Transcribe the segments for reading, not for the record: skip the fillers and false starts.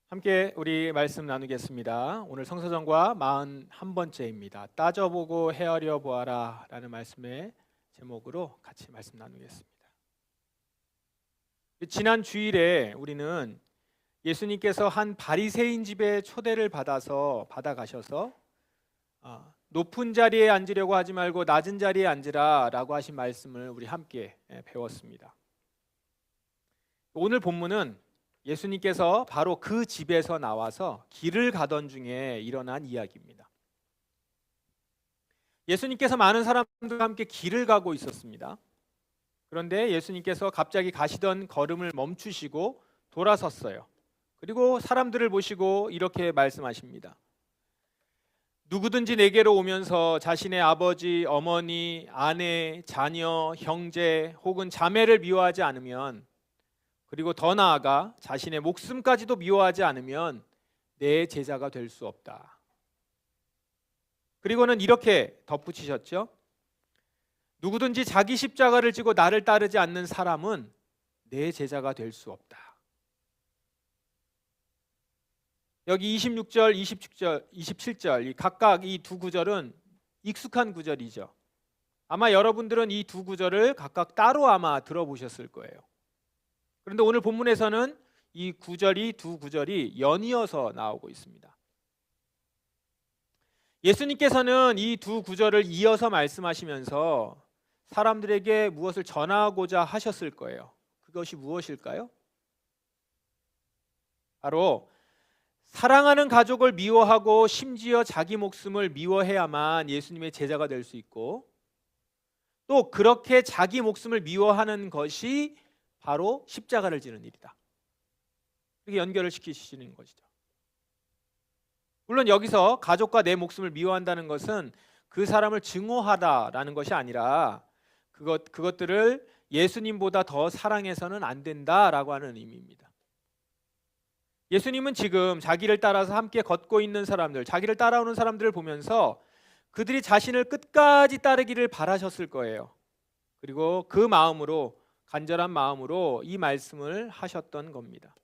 함께 우리 말씀 나누겠습니다. 오늘 성서전과 41번째입니다. 따져보고 헤아려 보아라 라는 말씀의 제목으로 같이 말씀 나누겠습니다. 지난 주일에 우리는 예수님께서 한 바리새인 집에 초대를 받아가셔서 높은 자리에 앉으려고 하지 말고 낮은 자리에 앉으라 라고 하신 말씀을 우리 함께 배웠습니다. 오늘 본문은 예수님께서 바로 그 집에서 나와서 길을 가던 중에 일어난 이야기입니다. 예수님께서 많은 사람들과 함께 길을 가고 있었습니다. 그런데 예수님께서 갑자기 가시던 걸음을 멈추시고 돌아섰어요. 그리고 사람들을 보시고 이렇게 말씀하십니다. 누구든지 내게로 오면서 자신의 아버지, 어머니, 아내, 자녀, 형제 혹은 자매를 미워하지 않으면, 그리고 더 나아가 자신의 목숨까지도 미워하지 않으면 내 제자가 될 수 없다. 그리고는 이렇게 덧붙이셨죠. 누구든지 자기 십자가를 지고 나를 따르지 않는 사람은 내 제자가 될 수 없다. 여기 26절, 27절 각각 이 두 구절은 익숙한 구절이죠. 아마 여러분들은 이 두 구절을 각각 따로 아마 들어보셨을 거예요. 그런데 오늘 본문에서는 이 두 구절이 연이어서 나오고 있습니다. 예수님께서는 이 두 구절을 이어서 말씀하시면서 사람들에게 무엇을 전하고자 하셨을 거예요. 그것이 무엇일까요? 바로 사랑하는 가족을 미워하고 심지어 자기 목숨을 미워해야만 예수님의 제자가 될 수 있고, 또 그렇게 자기 목숨을 미워하는 것이 바로 십자가를 지는 일이다. 이렇게 연결을 시키시는 것이죠. 물론 여기서 가족과 내 목숨을 미워한다는 것은 그 사람을 증오하다라는 것이 아니라 그것들을 예수님보다 더 사랑해서는 안 된다라고 하는 의미입니다. 예수님은 지금 자기를 따라서 함께 걷고 있는 사람들, 자기를 따라오는 사람들을 보면서 그들이 자신을 끝까지 따르기를 바라셨을 거예요. 그리고 그 마음으로, 간절한 마음으로 이 말씀을 하셨던 겁니다.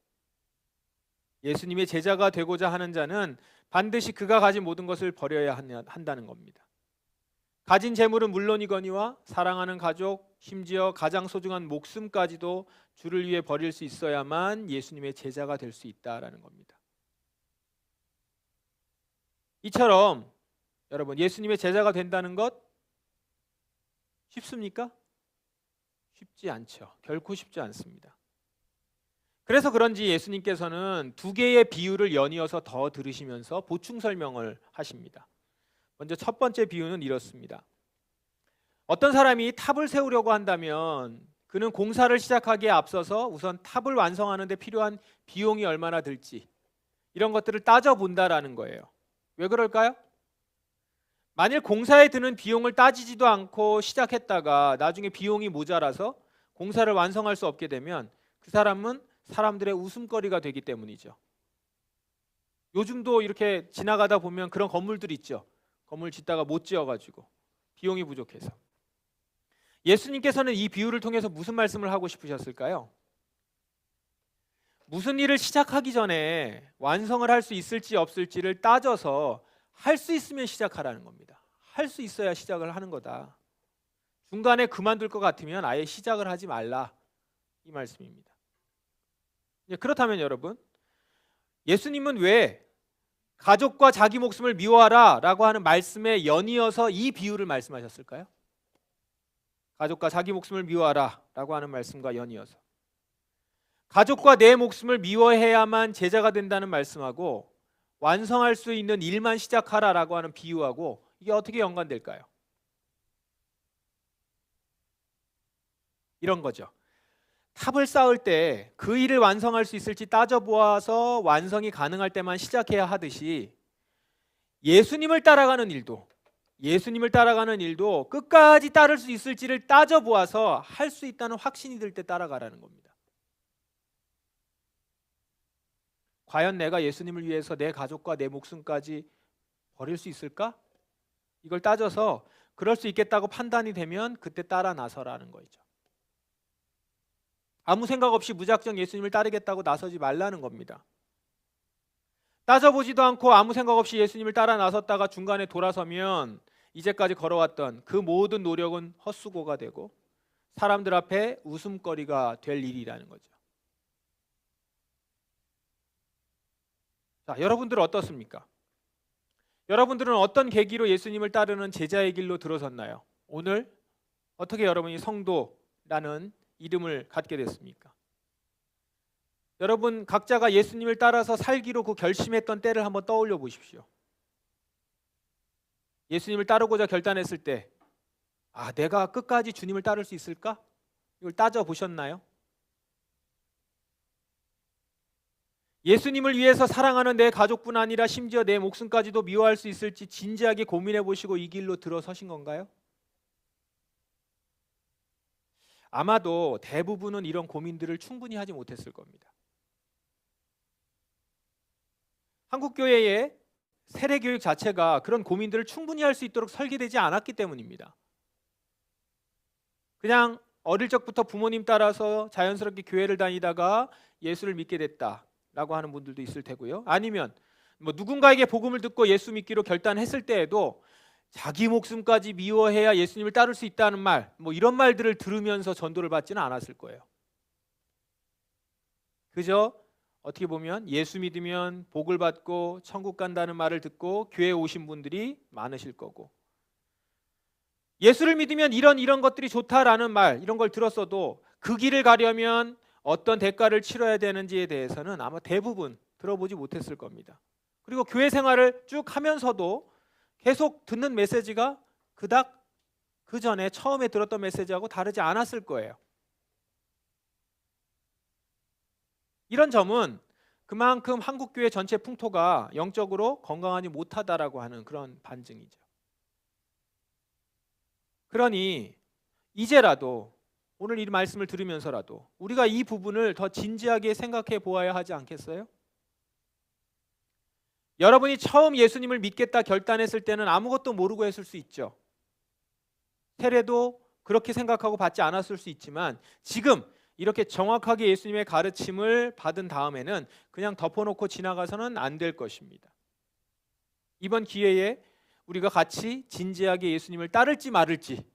예수님의 제자가 되고자 하는 자는 반드시 그가 가진 모든 것을 버려야 한다는 겁니다. 가진 재물은 물론이거니와 사랑하는 가족, 심지어 가장 소중한 목숨까지도 주를 위해 버릴 수 있어야만 예수님의 제자가 될 수 있다라는 겁니다. 이처럼 여러분, 예수님의 제자가 된다는 것 쉽습니까? 쉽지 않죠. 결코 쉽지 않습니다. 그래서 그런지 예수님께서는 두 개의 비유를 연이어서 더 들으시면서 보충 설명을 하십니다. 먼저 첫 번째 비유는 이렇습니다. 어떤 사람이 탑을 세우려고 한다면 그는 공사를 시작하기에 앞서서 우선 탑을 완성하는 데 필요한 비용이 얼마나 들지, 이런 것들을 따져본다라는 거예요. 왜 그럴까요? 만일 공사에 드는 비용을 따지지도 않고 시작했다가 나중에 비용이 모자라서 공사를 완성할 수 없게 되면 그 사람은 사람들의 웃음거리가 되기 때문이죠. 요즘도 이렇게 지나가다 보면 그런 건물들 있죠. 건물 짓다가 못 지어가지고 비용이 부족해서. 예수님께서는 이 비유를 통해서 무슨 말씀을 하고 싶으셨을까요? 무슨 일을 시작하기 전에 완성을 할 수 있을지 없을지를 따져서 할 수 있으면 시작하라는 겁니다. 할 수 있어야 시작을 하는 거다. 중간에 그만둘 것 같으면 아예 시작을 하지 말라, 이 말씀입니다. 그렇다면 여러분, 예수님은 왜 가족과 자기 목숨을 미워하라 라고 하는 말씀에 연이어서 이 비유를 말씀하셨을까요? 가족과 자기 목숨을 미워하라 라고 하는 말씀과 연이어서 가족과 내 목숨을 미워해야만 제자가 된다는 말씀하고 완성할 수 있는 일만 시작하라 라고 하는 비유하고 이게 어떻게 연관될까요? 이런 거죠. 탑을 쌓을 때 그 일을 완성할 수 있을지 따져보아서 완성이 가능할 때만 시작해야 하듯이 예수님을 따라가는 일도 끝까지 따를 수 있을지를 따져보아서 할 수 있다는 확신이 들 때 따라가라는 겁니다. 과연 내가 예수님을 위해서 내 가족과 내 목숨까지 버릴 수 있을까? 이걸 따져서 그럴 수 있겠다고 판단이 되면 그때 따라 나서라는 거죠. 아무 생각 없이 무작정 예수님을 따르겠다고 나서지 말라는 겁니다. 따져보지도 않고 아무 생각 없이 예수님을 따라 나섰다가 중간에 돌아서면 이제까지 걸어왔던 그 모든 노력은 헛수고가 되고 사람들 앞에 웃음거리가 될 일이라는 거죠. 자, 여러분들은 어떻습니까? 여러분들은 어떤 계기로 예수님을 따르는 제자의 길로 들어섰나요? 오늘 어떻게 여러분이 성도라는 이름을 갖게 됐습니까? 여러분 각자가 예수님을 따라서 살기로 그 결심했던 때를 한번 떠올려 보십시오. 예수님을 따르고자 결단했을 때, 내가 끝까지 주님을 따를 수 있을까? 이걸 따져 보셨나요? 예수님을 위해서 사랑하는 내 가족뿐 아니라 심지어 내 목숨까지도 미워할 수 있을지 진지하게 고민해 보시고 이 길로 들어서신 건가요? 아마도 대부분은 이런 고민들을 충분히 하지 못했을 겁니다. 한국교회의 세례교육 자체가 그런 고민들을 충분히 할 수 있도록 설계되지 않았기 때문입니다. 그냥 어릴 적부터 부모님 따라서 자연스럽게 교회를 다니다가 예수를 믿게 됐다라고 하는 분들도 있을 테고요. 아니면 누군가에게 복음을 듣고 예수 믿기로 결단했을 때에도 자기 목숨까지 미워해야 예수님을 따를 수 있다는 말, 이런 말들을 들으면서 전도를 받지는 않았을 거예요. 그저 어떻게 보면 예수 믿으면 복을 받고 천국 간다는 말을 듣고 교회에 오신 분들이 많으실 거고, 예수를 믿으면 이런 것들이 좋다라는 말, 이런 걸 들었어도 그 길을 가려면 어떤 대가를 치러야 되는지에 대해서는 아마 대부분 들어보지 못했을 겁니다. 그리고 교회 생활을 쭉 하면서도 계속 듣는 메시지가 그닥 그 전에 처음에 들었던 메시지하고 다르지 않았을 거예요. 이런 점은 그만큼 한국교회 전체 풍토가 영적으로 건강하지 못하다라고 하는 그런 반증이죠. 그러니 이제라도 오늘 이 말씀을 들으면서라도 우리가 이 부분을 더 진지하게 생각해 보아야 하지 않겠어요? 여러분이 처음 예수님을 믿겠다 결단했을 때는 아무것도 모르고 했을 수 있죠. 세례도 그렇게 생각하고 받지 않았을 수 있지만 지금 이렇게 정확하게 예수님의 가르침을 받은 다음에는 그냥 덮어놓고 지나가서는 안 될 것입니다. 이번 기회에 우리가 같이 진지하게 예수님을 따를지 말을지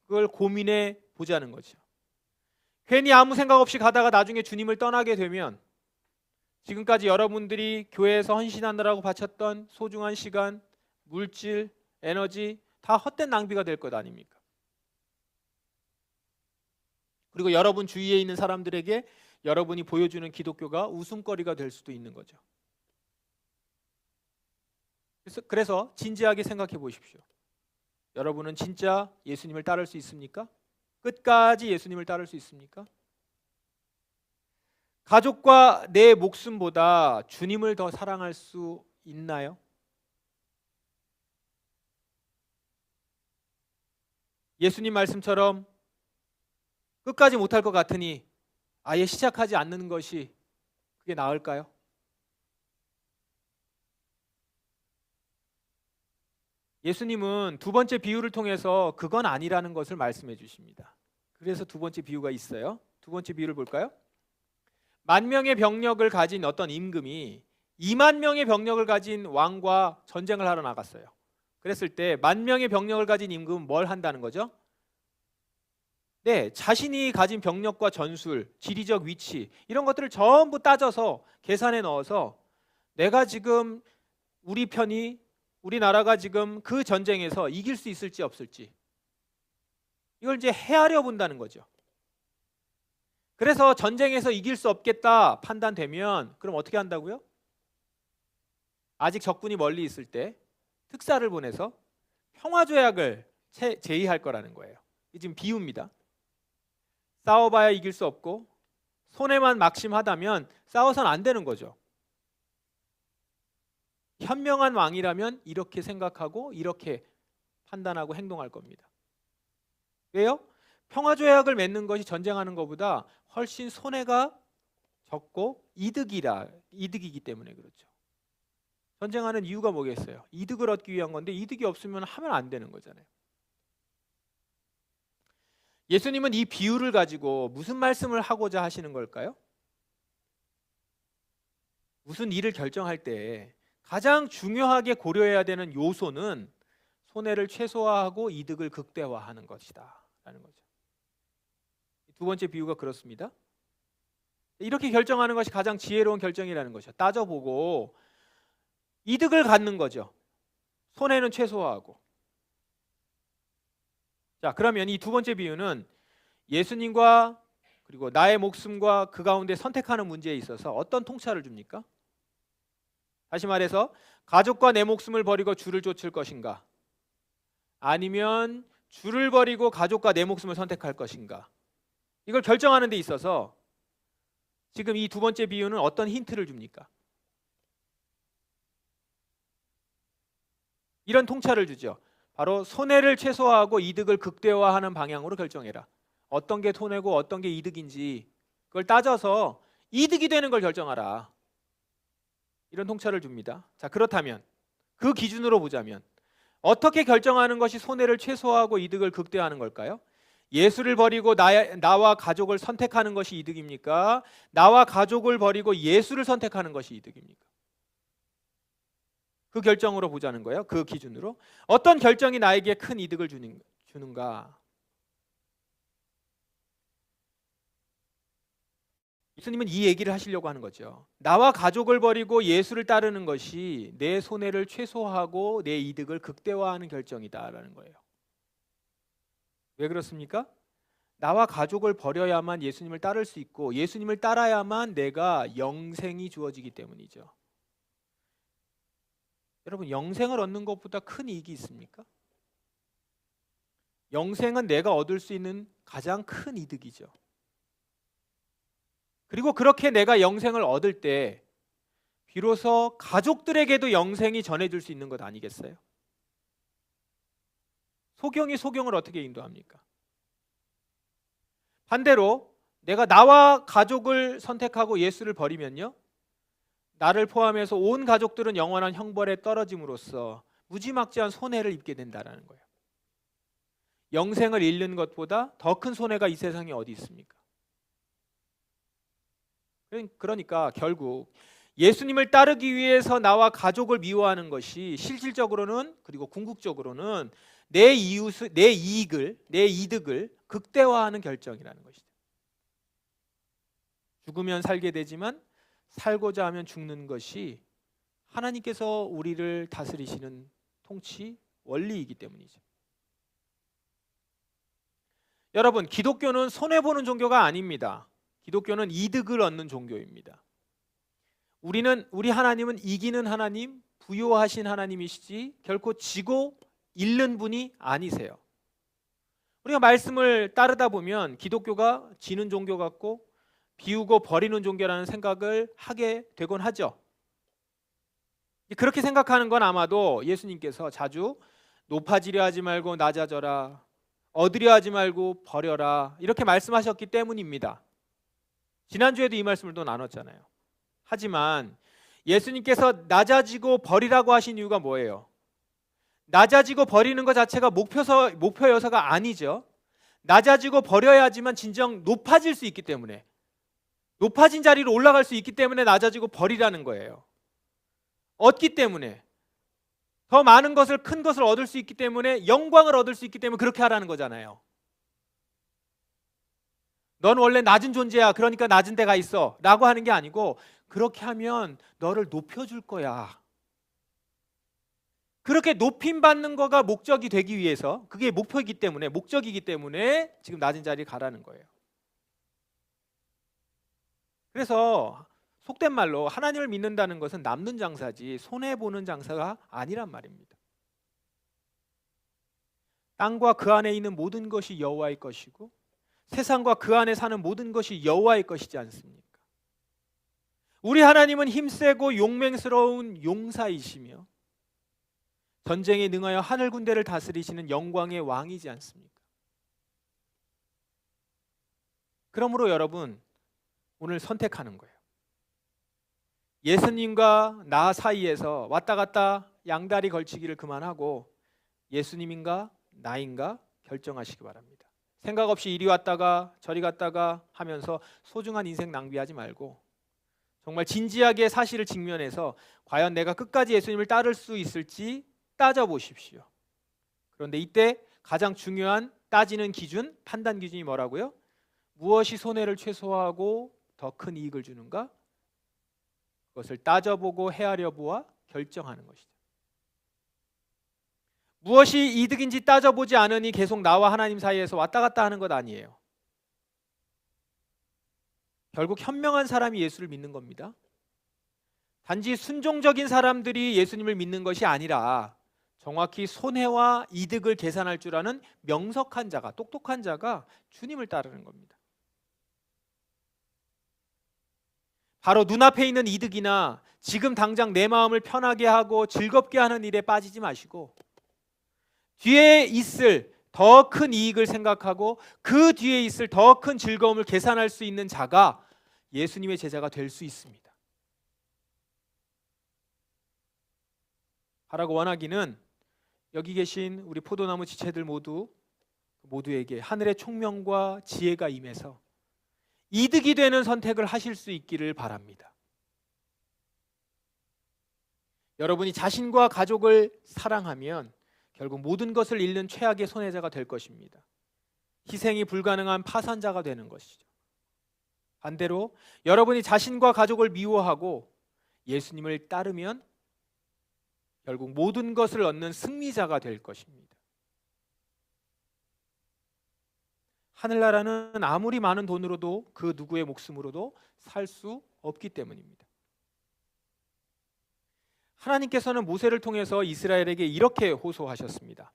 그걸 고민해 보자는 거죠. 괜히 아무 생각 없이 가다가 나중에 주님을 떠나게 되면 지금까지 여러분들이 교회에서 헌신하느라고 바쳤던 소중한 시간, 물질, 에너지 다 헛된 낭비가 될 것 아닙니까? 그리고 여러분 주위에 있는 사람들에게 여러분이 보여주는 기독교가 웃음거리가 될 수도 있는 거죠. 그래서 진지하게 생각해 보십시오. 여러분은 진짜 예수님을 따를 수 있습니까? 끝까지 예수님을 따를 수 있습니까? 가족과 내 목숨보다 주님을 더 사랑할 수 있나요? 예수님 말씀처럼 끝까지 못할 것 같으니 아예 시작하지 않는 것이 그게 나을까요? 예수님은 두 번째 비유를 통해서 그건 아니라는 것을 말씀해 주십니다. 그래서 두 번째 비유가 있어요. 두 번째 비유를 볼까요? 10,000명의 병력을 가진 어떤 임금이 20,000명의 병력을 가진 왕과 전쟁을 하러 나갔어요. 그랬을 때 10,000명의 병력을 가진 임금은 뭘 한다는 거죠? 네, 자신이 가진 병력과 전술, 지리적 위치 이런 것들을 전부 따져서 계산에 넣어서 내가 지금 우리나라가 지금 그 전쟁에서 이길 수 있을지 없을지 이걸 이제 헤아려 본다는 거죠. 그래서 전쟁에서 이길 수 없겠다 판단되면 그럼 어떻게 한다고요? 아직 적군이 멀리 있을 때 특사를 보내서 평화조약을 제의할 거라는 거예요. 이게 지금 비유입니다. 싸워봐야 이길 수 없고 손해만 막심하다면 싸워선 안 되는 거죠. 현명한 왕이라면 이렇게 생각하고 이렇게 판단하고 행동할 겁니다. 왜요? 평화조약을 맺는 것이 전쟁하는 것보다 훨씬 손해가 적고 이득이기 때문에 그렇죠. 전쟁하는 이유가 뭐겠어요? 이득을 얻기 위한 건데 이득이 없으면 하면 안 되는 거잖아요. 예수님은 이 비유를 가지고 무슨 말씀을 하고자 하시는 걸까요? 무슨 일을 결정할 때 가장 중요하게 고려해야 되는 요소는 손해를 최소화하고 이득을 극대화하는 것이다 라는 거죠. 두 번째 비유가 그렇습니다. 이렇게 결정하는 것이 가장 지혜로운 결정이라는 것이죠. 따져보고 이득을 갖는 거죠. 손해는 최소화하고. 자, 그러면 이 두 번째 비유는 예수님과 그리고 나의 목숨과 그 가운데 선택하는 문제에 있어서 어떤 통찰을 줍니까? 다시 말해서 가족과 내 목숨을 버리고 주를 쫓을 것인가? 아니면 주를 버리고 가족과 내 목숨을 선택할 것인가? 이걸 결정하는 데 있어서 지금 이 두 번째 비유는 어떤 힌트를 줍니까? 이런 통찰을 주죠. 바로 손해를 최소화하고 이득을 극대화하는 방향으로 결정해라. 어떤 게 손해고 어떤 게 이득인지 그걸 따져서 이득이 되는 걸 결정하라. 이런 통찰을 줍니다. 자, 그렇다면 그 기준으로 보자면 어떻게 결정하는 것이 손해를 최소화하고 이득을 극대화하는 걸까요? 예수를 버리고 나와 가족을 선택하는 것이 이득입니까? 나와 가족을 버리고 예수를 선택하는 것이 이득입니까? 그 결정으로 보자는 거예요. 그 기준으로. 어떤 결정이 나에게 큰 이득을 주는가? 예수님은 이 얘기를 하시려고 하는 거죠. 나와 가족을 버리고 예수를 따르는 것이 내 손해를 최소화하고 내 이득을 극대화하는 결정이다라는 거예요. 왜 그렇습니까? 나와 가족을 버려야만 예수님을 따를 수 있고 예수님을 따라야만 내가 영생이 주어지기 때문이죠. 여러분, 영생을 얻는 것보다 큰 이익이 있습니까? 영생은 내가 얻을 수 있는 가장 큰 이득이죠. 그리고 그렇게 내가 영생을 얻을 때 비로소 가족들에게도 영생이 전해질 수 있는 것 아니겠어요? 소경이 소경을 어떻게 인도합니까? 반대로 내가 나와 가족을 선택하고 예수를 버리면요, 나를 포함해서 온 가족들은 영원한 형벌에 떨어짐으로써 무지막지한 손해를 입게 된다는 거예요. 영생을 잃는 것보다 더 큰 손해가 이 세상에 어디 있습니까? 그러니까 결국 예수님을 따르기 위해서 나와 가족을 미워하는 것이 실질적으로는 그리고 궁극적으로는 내 이익을, 내 이득을 극대화하는 결정이라는 것이죠. 죽으면 살게 되지만 살고자 하면 죽는 것이 하나님께서 우리를 다스리시는 통치 원리이기 때문이죠. 여러분, 기독교는 손해보는 종교가 아닙니다. 기독교는 이득을 얻는 종교입니다. 우리 하나님은 이기는 하나님, 부요하신 하나님이시지 결코 지고 잃는 분이 아니세요. 우리가 말씀을 따르다 보면 기독교가 지는 종교 같고 비우고 버리는 종교라는 생각을 하게 되곤 하죠. 그렇게 생각하는 건 아마도 예수님께서 자주 높아지려 하지 말고 낮아져라, 얻으려 하지 말고 버려라 이렇게 말씀하셨기 때문입니다. 지난주에도 이 말씀을 또 나눴잖아요. 하지만 예수님께서 낮아지고 버리라고 하신 이유가 뭐예요? 낮아지고 버리는 것 자체가 목표여서가 아니죠. 낮아지고 버려야지만 진정 높아질 수 있기 때문에, 높아진 자리로 올라갈 수 있기 때문에 낮아지고 버리라는 거예요. 얻기 때문에, 더 많은 것을, 큰 것을 얻을 수 있기 때문에, 영광을 얻을 수 있기 때문에 그렇게 하라는 거잖아요. 넌 원래 낮은 존재야, 그러니까 낮은 데가 있어 라고 하는 게 아니고, 그렇게 하면 너를 높여줄 거야. 그렇게 높임받는 거가 목적이 되기 위해서, 그게 목표이기 때문에, 목적이기 때문에 지금 낮은 자리에 가라는 거예요. 그래서 속된 말로 하나님을 믿는다는 것은 남는 장사지 손해보는 장사가 아니란 말입니다. 땅과 그 안에 있는 모든 것이 여호와의 것이고 세상과 그 안에 사는 모든 것이 여호와의 것이지 않습니까? 우리 하나님은 힘세고 용맹스러운 용사이시며 전쟁에 능하여 하늘 군대를 다스리시는 영광의 왕이지 않습니까? 그러므로 여러분, 오늘 선택하는 거예요. 예수님과 나 사이에서 왔다 갔다 양다리 걸치기를 그만하고 예수님인가 나인가 결정하시기 바랍니다. 생각 없이 이리 왔다가 저리 갔다가 하면서 소중한 인생 낭비하지 말고 정말 진지하게 사실을 직면해서 과연 내가 끝까지 예수님을 따를 수 있을지 따져보십시오. 그런데 이때 가장 중요한 따지는 기준, 판단 기준이 뭐라고요? 무엇이 손해를 최소화하고 더 큰 이익을 주는가? 그것을 따져보고 헤아려 보아 결정하는 것이죠. 무엇이 이득인지 따져보지 않으니 계속 나와 하나님 사이에서 왔다 갔다 하는 것 아니에요. 결국 현명한 사람이 예수를 믿는 겁니다. 단지 순종적인 사람들이 예수님을 믿는 것이 아니라 정확히 손해와 이득을 계산할 줄 아는 명석한 자가, 똑똑한 자가 주님을 따르는 겁니다. 바로 눈앞에 있는 이득이나 지금 당장 내 마음을 편하게 하고 즐겁게 하는 일에 빠지지 마시고 뒤에 있을 더 큰 이익을 생각하고 그 뒤에 있을 더 큰 즐거움을 계산할 수 있는 자가 예수님의 제자가 될 수 있습니다. 바라고 원하기는 여기 계신 우리 포도나무 지체들 모두에게 하늘의 총명과 지혜가 임해서 이득이 되는 선택을 하실 수 있기를 바랍니다. 여러분이 자신과 가족을 사랑하면 결국 모든 것을 잃는 최악의 손해자가 될 것입니다. 희생이 불가능한 파산자가 되는 것이죠. 반대로 여러분이 자신과 가족을 미워하고 예수님을 따르면 결국 모든 것을 얻는 승리자가 될 것입니다. 하늘나라는 아무리 많은 돈으로도 그 누구의 목숨으로도 살 수 없기 때문입니다. 하나님께서는 모세를 통해서 이스라엘에게 이렇게 호소하셨습니다.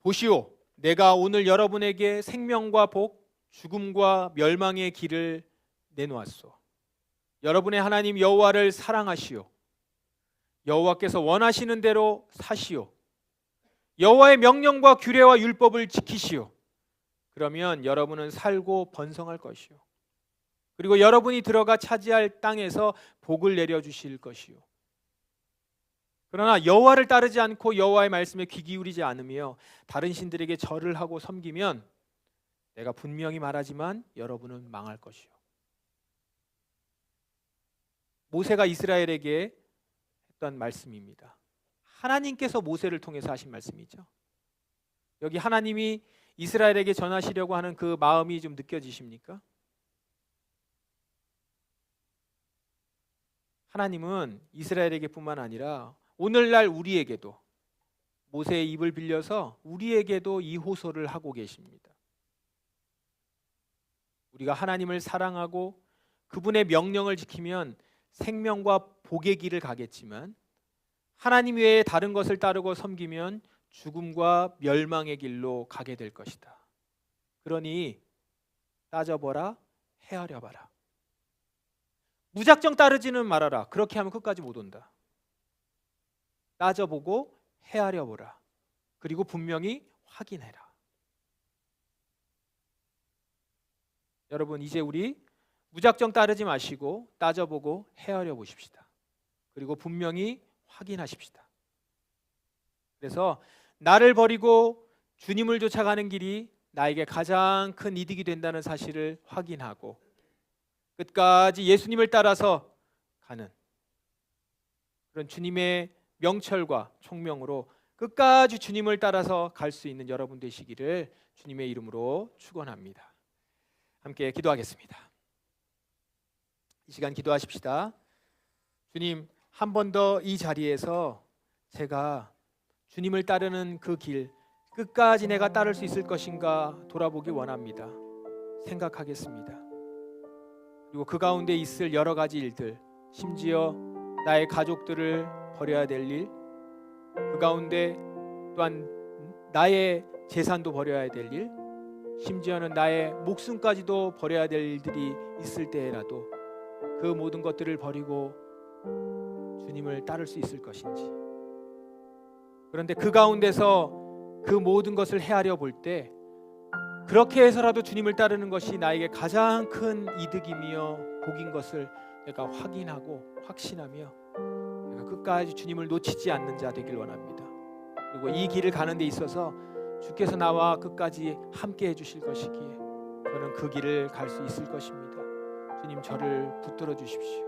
보시오, 내가 오늘 여러분에게 생명과 복, 죽음과 멸망의 길을 내놓았소. 여러분의 하나님 여호와를 사랑하시오. 여호와께서 원하시는 대로 사시오. 여호와의 명령과 규례와 율법을 지키시오. 그러면 여러분은 살고 번성할 것이오. 그리고 여러분이 들어가 차지할 땅에서 복을 내려주실 것이오. 그러나 여호와를 따르지 않고 여호와의 말씀에 귀 기울이지 않으며 다른 신들에게 절을 하고 섬기면 내가 분명히 말하지만 여러분은 망할 것이오. 모세가 이스라엘에게 했던 말씀입니다. 하나님께서 모세를 통해서 하신 말씀이죠. 여기 하나님이 이스라엘에게 전하시려고 하는 그 마음이 좀 느껴지십니까? 하나님은 이스라엘에게뿐만 아니라 오늘날 우리에게도 모세의 입을 빌려서 우리에게도 이 호소를 하고 계십니다. 우리가 하나님을 사랑하고 그분의 명령을 지키면 생명과 복의 길을 가겠지만 하나님 외에 다른 것을 따르고 섬기면 죽음과 멸망의 길로 가게 될 것이다. 그러니 따져보라, 헤아려봐라. 무작정 따르지는 말아라. 그렇게 하면 끝까지 못 온다. 따져보고 헤아려보라. 그리고 분명히 확인해라. 여러분, 이제 우리 무작정 따르지 마시고 따져보고 헤아려 보십시다. 그리고 분명히 확인하십시다. 그래서 나를 버리고 주님을 쫓아가는 길이 나에게 가장 큰 이득이 된다는 사실을 확인하고 끝까지 예수님을 따라서 가는 그런 주님의 명철과 총명으로 끝까지 주님을 따라서 갈 수 있는 여러분 되시기를 주님의 이름으로 축원합니다. 함께 기도하겠습니다. 이 시간 기도하십시다. 주님, 한 번 더 이 자리에서 제가 주님을 따르는 그 길 끝까지 내가 따를 수 있을 것인가 돌아보기 원합니다. 생각하겠습니다. 그리고 그 가운데 있을 여러 가지 일들, 심지어 나의 가족들을 버려야 될 일, 그 가운데 또한 나의 재산도 버려야 될 일, 심지어는 나의 목숨까지도 버려야 될 일들이 있을 때라도 그 모든 것들을 버리고 주님을 따를 수 있을 것인지, 그런데 그 가운데서 그 모든 것을 헤아려 볼 때 그렇게 해서라도 주님을 따르는 것이 나에게 가장 큰 이득이며 복인 것을 내가 확인하고 확신하며 내가 끝까지 주님을 놓치지 않는 자 되길 원합니다. 그리고 이 길을 가는 데 있어서 주께서 나와 끝까지 함께 해주실 것이기에 저는 그 길을 갈 수 있을 것입니다. 주님 저를 붙들어 주십시오.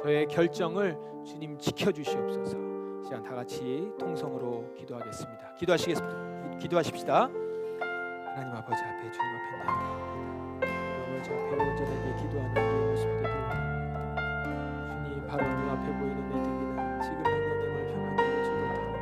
저의 결정을 주님 지켜주시옵소서. 시간 다 같이 통성으로 기도하겠습니다. 기도하십시다. 하나님 아버지 앞에 주님 앞에 나아갑니다. 오늘 저 배우자에게 기도하는